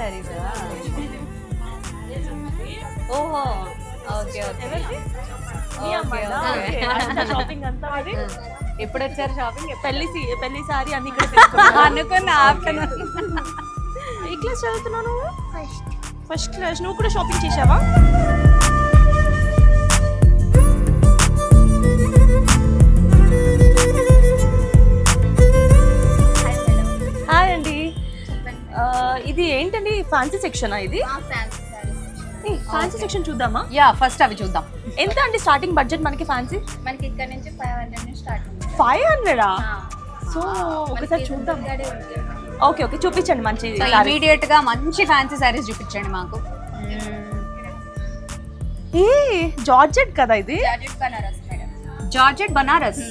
సారీస్. ఓహో okay okay. Shopping అంతా అది. ఎప్పుడు వచ్చారు షాపింగ్? పెళ్లి సారీ అన్ని ఇక్కడ తీసుకున్నాను. అనుకున్నా ఆఫ్టర్నూన్. ఏ క్లాస్ చదువుతున్నావు నువ్వు? First class. నువ్వు కూడా షాపింగ్ చేసావా? హాయ్ అండి. ఇది ఏంటండి, ఫ్యాన్సీ సెక్షనా ఇది? ఫ్యాన్సీ సెక్షన్ చూద్దామా? యా ఫస్ట్ అవి చూద్దాం. ఎంత అండి స్టార్టింగ్ బడ్జెట్ మనకి ఫ్యాన్సీ? మనకి ఇక్కడ నుంచి 500 నుంచి స్టార్ట్ ఉంది. 500? సో ఒకసారి చూద్దాం. ఓకే ఓకే, చూపించండి మంచి ఇమీడియట్ గా మంచి ఫ్యాన్సీ సారీస్ చూపించండి మాకు. ఏ జార్జెట్ కదా ఇది? Georgette Banaras madam. Georgette Banaras.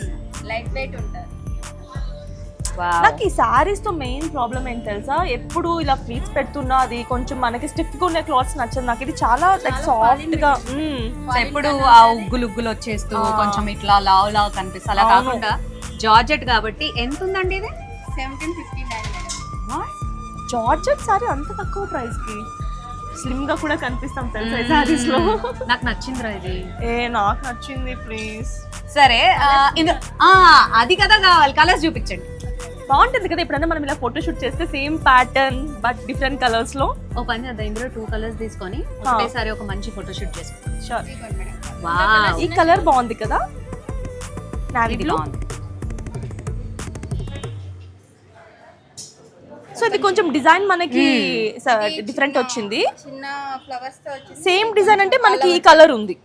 Light weight ఉంటుంది. నాకు ఈ సారీస్ తో మెయిన్ ప్రాబ్లం ఏంటి తెలుసా, ఎప్పుడు ఇలా ఫ్లీట్స్ పెడుతున్నా అది కొంచెం మనకి స్టిఫ్ గా ఉన్న క్లాత్స్ నచ్చదు నాకు. ఇది చాలా లైక్ సాఫ్ట్ గా ఎప్పుడు ఆ ఉగ్గులు ఉగ్గులు వచ్చేస్తూ కొంచెం ఇట్లా లావు లావు కనిపిస్తుంది. అలా కాకుండా జార్జెట్ కాబట్టి ఎంత ఉందండి ఇది? 1759 మేడం. జార్జెట్ సారీ అంత తక్కువ ప్రైస్ కి స్లిమ్ గా కూడా కనిపిస్తాం తెలుసా ఈ సారీస్ లో. నాకు నచ్చిందిరా ఇది. నాకు నచ్చింది ప్లీజ్. సరే అది కదా కావాలి. కలర్స్ చూపించండి. బాగుంటుంది కదా ఎప్పుడైనా మనం ఇలా ఫోటో షూట్ చేస్తే same pattern but different colours లో. ఓ పని చేద్దాం, ఇందులో 2 కలర్స్ తీసుకొని ఒకటేసారి ఒక మంచి ఫోటో షూట్ చేసుకుంటాం. షూర్. మేడం. వావ్, ఈ కలర్ బాగుంది కదా, నావీ ఇది బ్లూ. బాగుంది. సో ఇది కొంచెం డిజైన్ మనకి డిఫరెంట్ వచ్చింది. చిన్న ఫ్లవర్స్ తో వచ్చింది. సేమ్ డిజైన్ అంటే మనకి ఈ కలర్ ఉంది,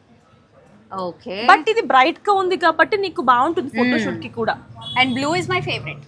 ఓకే. బట్ ఇది బ్రైట్ గా ఉంది కాబట్టి నీకు బాగుంటుంది ఫోటో షూట్ కి కూడా. And blue is my favourite.